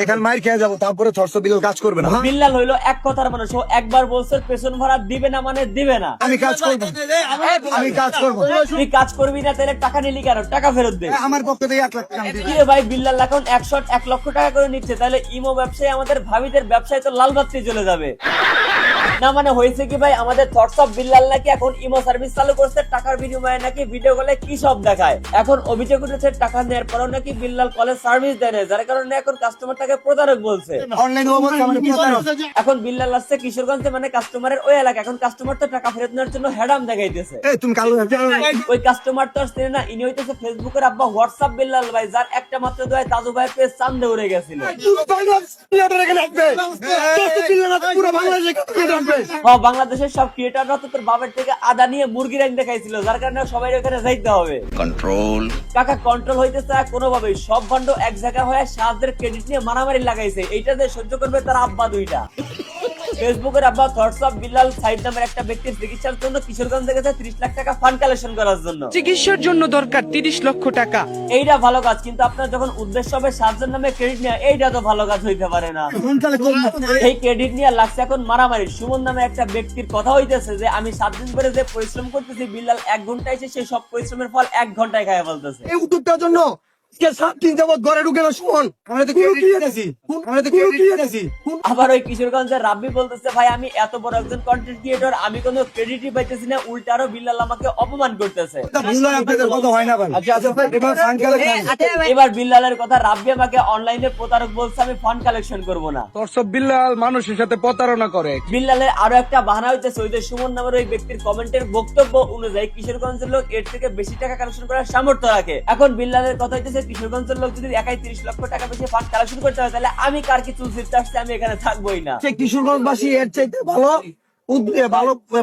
এখান মাইর খেয়ে যাবো, তারপরে থরস বিল্লাল কাজ করবে না। বিল্লাল হইলো এক কথার মানুষ, ও একবার বলছে পেছন ভাড়া দিবে না মানে দিবে না। আমি কাজ করবো, আমি কাজ করবো। তুই কাজ করবি না তাহলে টাকা নিলি কেন? টাকা ফেরত দে। আমার পক্ষ থেকে 1 লাখ টাকা আমি দিবো। কি রে ভাই, বিল্লাল এখন 1 লক্ষ টাকা করে নিচ্ছে, তাহলে ইমো ব্যবসায় আমাদের ভাবিদের ব্যবসায় তো লাল বাতি চলে যাবে না। মানে হয়েছে কি ভাই, আমাদের থটস অফ বিল্লাল নাকি এখন ইমো সার্ভিস চালু করছে, টাকার বিনিময়ে নাকি ভিডিও কলে কি সব দেখায়। এখন অভিযোগ উঠেছে টাকা নেওয়ার পরেও নাকি বিল্লাল কলের সার্ভিস দেয় না, যার কারণে এখন কাস্টমার তাকে প্রতারক বলছে। অনলাইন অবস্থা মানে প্রতারক। এখন বিল্লাল আসছে কিশোরগঞ্জে, মানে কাস্টমারের ওই এলাকা। এখন কাস্টমার তো টাকা ফেরত নেওয়ার জন্য হেডাম দেখাইতেছে। এই তুমি কালো ওই কাস্টমার তো আর চেনে না, ইনি হইতেছে ফেসবুকের আব্বা হোয়াটসঅ্যাপ বিল্লাল ভাই, যার একটা মাত্র দোয়ায় তাজু ভাইয়ের পেজ চান্দে উড়ে গেছিল। বাংলাদেশের সব ক্রিয়েটাররা তো তোর বাবার থেকে আদা নিয়ে মুরগি রাইন দেখাইছিল, যার কারণে সবাই ওখানে যাইতে হবে। কন্ট্রোল কাকা কন্ট্রোল হইতেছে না কোনোভাবেই। সব ভান্ড এক জায়গা হয়ে সাহায্যের ক্রেডিট নিয়ে মারামারি লাগাইছে, এইটা যে সহ্য করবে তার আব্বা দুইটা। ফেসবুকের আব্বা থটস অফ বিল্লাল সাইদ নামের একটা ব্যক্তির চিকিৎসার জন্য কিশোরগঞ্জে গেছে 30 লাখ টাকা ফান্ড কালেকশন করার জন্য। চিকিৎসার জন্য দরকার 30 লক্ষ টাকা। এইটা ভালো কাজ, কিন্তু আপনার যখন উদ্দেশ্য হবে সাহায্যের নামে ক্রেডিট নেওয়া, এইটা তো ভালো কাজ হইতে পারে না। এই ক্রেডিট নিয়ে লাগছে এখন মারামারি। সুমন নামে একটা ব্যক্তির কথা হইতেছে যে আমি 7 দিন ধরে যে পরিশ্রম করতেছি, বিল্লাল 1 ঘন্টায় এসে সেই সব পরিশ্রমের ফল 1 ঘন্টায় খাইয়া ফেলতেছে। এই উদ্যোগটার জন্য 7 দিন যাবত ঘরে ঢুকে না সুমন। আমরা তো আবার ওই কিশোরগঞ্জের রাব্বি বলতেছে ভাই আমি এত বড় একজন কন্টেন্ট ক্রিয়েটর, আমি কোনো ক্রেডিটই পাইতেছি না, উল্টা আরো বিল্লাল আমাকে অপমান করতেছে। এবার বিল্লালের কথা, রাব্বি আমাকে অনলাইনে প্রতারক বলছে, আমি ফান্ড কালেকশন করব না। দর্শক বিল্লাল মানুষের সাথে প্রতারণা করে। বিল্লালের আরো একটা বাহানা হইতেছে, ওই যে সুমন নামের ওই ব্যক্তির কমেন্টের বক্তব্য অনুযায়ী কিশোরগঞ্জের লোক এর থেকে বেশি টাকা কালেকশন করার সামর্থ্য রাখে। এখন বিল্লালের কথা হইতেছে কিশোরগঞ্জের লোক যদি একাই 30 লক্ষ টাকা বেশি ফান্ড কালেকশন করতে হয়, তাহলে আমি কার কি চুল ছিঁড়তে আসছে, আমি এখানে থাকবোই না। সে কিশোরগঞ্জবাসী এর চাইতে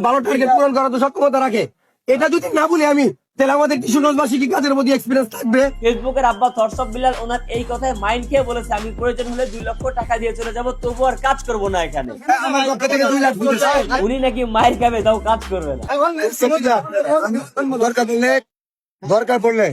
ভালো টার্গেট পূরণ করার তো সক্ষমতা রাখে। এটা যদি না বলি আমি, তাহলে আমাদের কিশোরগঞ্জবাসী কি কাজের মধ্যে এক্সপিরিয়েন্স থাকবে? ফেসবুকের আব্বা থটস অফ বিল্লাল ওনার এই কথায় মাইন্ড খেয়ে বলেছে আমি প্রয়োজন হলে 2 লক্ষ টাকা দিয়ে চলে যাব, তবু আর কাজ করব না এখানে। আমার পক্ষ থেকে 2 লাখ দিতে উনি নাকি মাইর খাবে তাও কাজ করবে না। দরকার পড়লে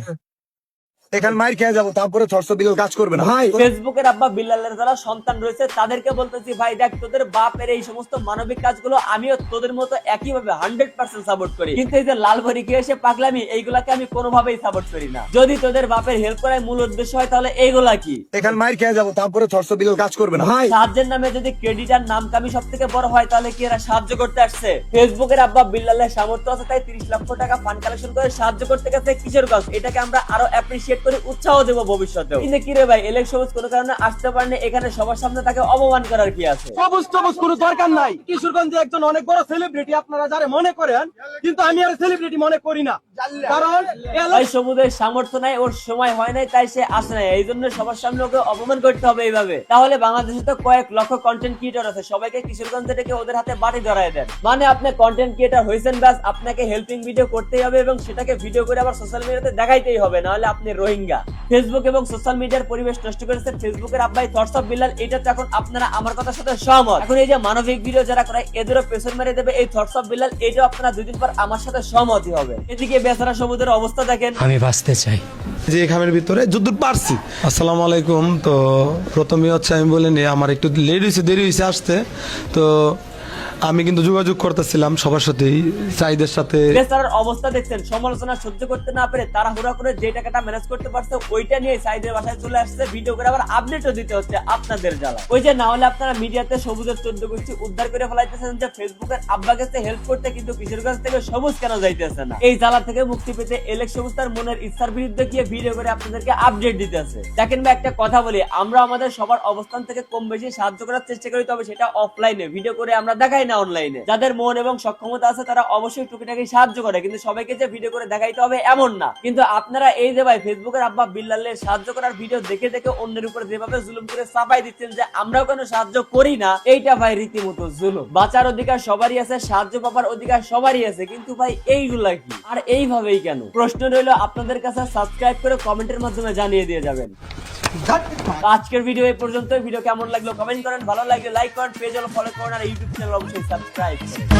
এখান মাইর খেয়ে যাবো, তারপরে থরস বিল্লাল কাজ করবে না। ভাই ফেসবুকের আব্বা বিল্লালের যারা সন্তান রয়েছে তাদেরকে বলতেছি ভাই দেখ, তোদের বাপের এই সমস্ত মানবিক কাজগুলো আমিও তোদের মতো একইভাবে 100% সাপোর্ট করি, কিন্তু এই যে লালবাড়ি গিয়ে এসে পাগলামি, এইগুলাকে আমি কোনোভাবেই সাপোর্ট করি না। যদি তোদের বাপের হেল্প করার মূল উদ্দেশ্য হয় তাহলে এইগুলা কি? এখান মাইর খেয়ে যাবো, তারপরে থরস বিল্লাল কাজ করবে না। ভাই সাহায্যের নামে যদি ক্রেডিট আর নাম কামি সব থেকে বড় হয়, তাহলে কি এরা সাহায্য করতে আসছে? ফেসবুকের আব্বা বিল্লালের সামর্থ্য আছে তাই 30 লক্ষ টাকা ফান্ড কালেকশন করে সাহায্য করতে গেছে কিশোরগঞ্জ। এটাকে আমরা আরো অ্যাপ্রিশিয়েট করে উৎসাহ দেবো ভবিষ্যতেও। কিন্তু কি রে ভাই, ইলেকশন কোনো কারণে আসতে পারেনি, এখানে সবার সামনে তাকে অপমান করার কি আছে? সবুজ কোনো দরকার নাই। কিশোরগঞ্জে একজন অনেক বড় সেলিব্রিটি আপনারা যারা মনে করেন, কিন্তু আমি আর সেলিব্রিটি মনে করি না, কারণ ভাই সবুজের সামর্থ্য নাই, ওর সময় হয় নাই তাই সে আসে নাই, এই জন্য সবার সামনে ওকে অপমান করতে হবে এইভাবে। তাহলে বাংলাদেশে তো কয়েক লক্ষ কন্টেন্ট ক্রিয়েটর আছে, সবাইকে কিশোরগঞ্জে ডেকে ওদের হাতে বাড়ি ধরায় দেন। মানে আপনি কন্টেন্ট ক্রিয়েটর হয়েছেন, ব্যাস আপনাকে হেল্পিং ভিডিও করতেই হবে এবং সেটাকে ভিডিও করে আবার সোশ্যাল মিডিয়াতে দেখাইতেই হবে, নাহলে আপনি রোহিঙ্গা। ফেসবুক এবং সোশ্যাল মিডিয়ার পরিবেশ নষ্ট করেছে ফেসবুকের আব্বাই থটস অফ বিল্লাল। এটা তো এখন আপনারা আমার কথার সাথে সহমত। এখন এই যে মানবিক ভিডিও যারা করে এদেরও পেছন মেরে দেবে এই থটস অফ বিল্লাল, এটাও আপনারা 2 দিন পর আমার সাথে সহমতই হবে। এদিকে বেচারা সবুজের অবস্থা দেখেন। আমি বাঁচতে চাই যে খামের ভিতরে যদ্দূর পারছি। আসসালামু আলাইকুম। তো প্রথমে হচ্ছে আমি বলে নিই আমার একটু দেরি হয়েছে আসতে, তো আমি কিন্তু যোগাযোগ করতেছিলাম সবার সাথেই, সাইদের সাথে। বেচারার অবস্থা দেখছেন, সমালোচনা সহ্য করতে না পেরে তাড়াহুড়া করে যে টাকাটা ম্যানেজ করতে পারছে ওইটা নিয়ে সাইদের বাসায় চলে আসছে, ভিডিও করে আবার আপডেটও দিতে হচ্ছে আপনাদের জ্বালা। ওই যে না হলে আপনারা মিডিয়াতে সবুজের 14 গোষ্ঠী উদ্ধার করে ফেলাইতেছেন যে ফেসবুকের আব্বা কাছে হেল্প করতে, কিন্তু কিশোরগঞ্জ থেকে সবুজ কেন যাইতেছে না? এই জ্বালা থেকে মুক্তি পেতে এলেক সবুজ তার মনের ইচ্ছার বিরুদ্ধে গিয়ে ভিডিও করে আপনাদেরকে আপডেট দিতে আছে। দেখেন ভাই একটা কথা বলি, আমরা আমাদের সবার অবস্থান থেকে কম বেশি সাহায্য করার চেষ্টা করি, তবে সেটা অফলাইনে, ভিডিও করে আমরা দেখাই না অনলাইনে। যাদের মন এবং সক্ষমতা আছে তারা অবশ্যই টুকিটাকি সাহায্য করে, কিন্তু সবাইকে যে ভিডিও করে দেখাইতে হবে এমন না। কিন্তু আপনারা এই যে ভাই ফেসবুকের আব্বা বিল্লালের সাহায্য করার ভিডিও দেখে দেখে অন্যের উপর যেভাবে জুলুম করে চাপাই দিচ্ছেন যে আমরাও কোনো সাহায্য করি না, এইটা ভাই রীতিমতো জুলুম। বাঁচার অধিকার সবারই আছে, সাহায্য পাবার অধিকার সবারই আছে, কিন্তু ভাই এইগুলা কি আর এইভাবেই কেন? প্রশ্ন রইল আপনাদের কাছে, সাবস্ক্রাইব করে কমেন্টের মাধ্যমে জানিয়ে দিয়ে যাবেন। আজকের ভিডিও এই পর্যন্ত। ভিডিও কেমন লাগলো কমেন্ট করেন, ভালো লাগলে লাইক করেন, পেজ ফলো করেন আর ইউটিউব চ্যানেল অবশ্যই সাবস্ক্রাইব করেন।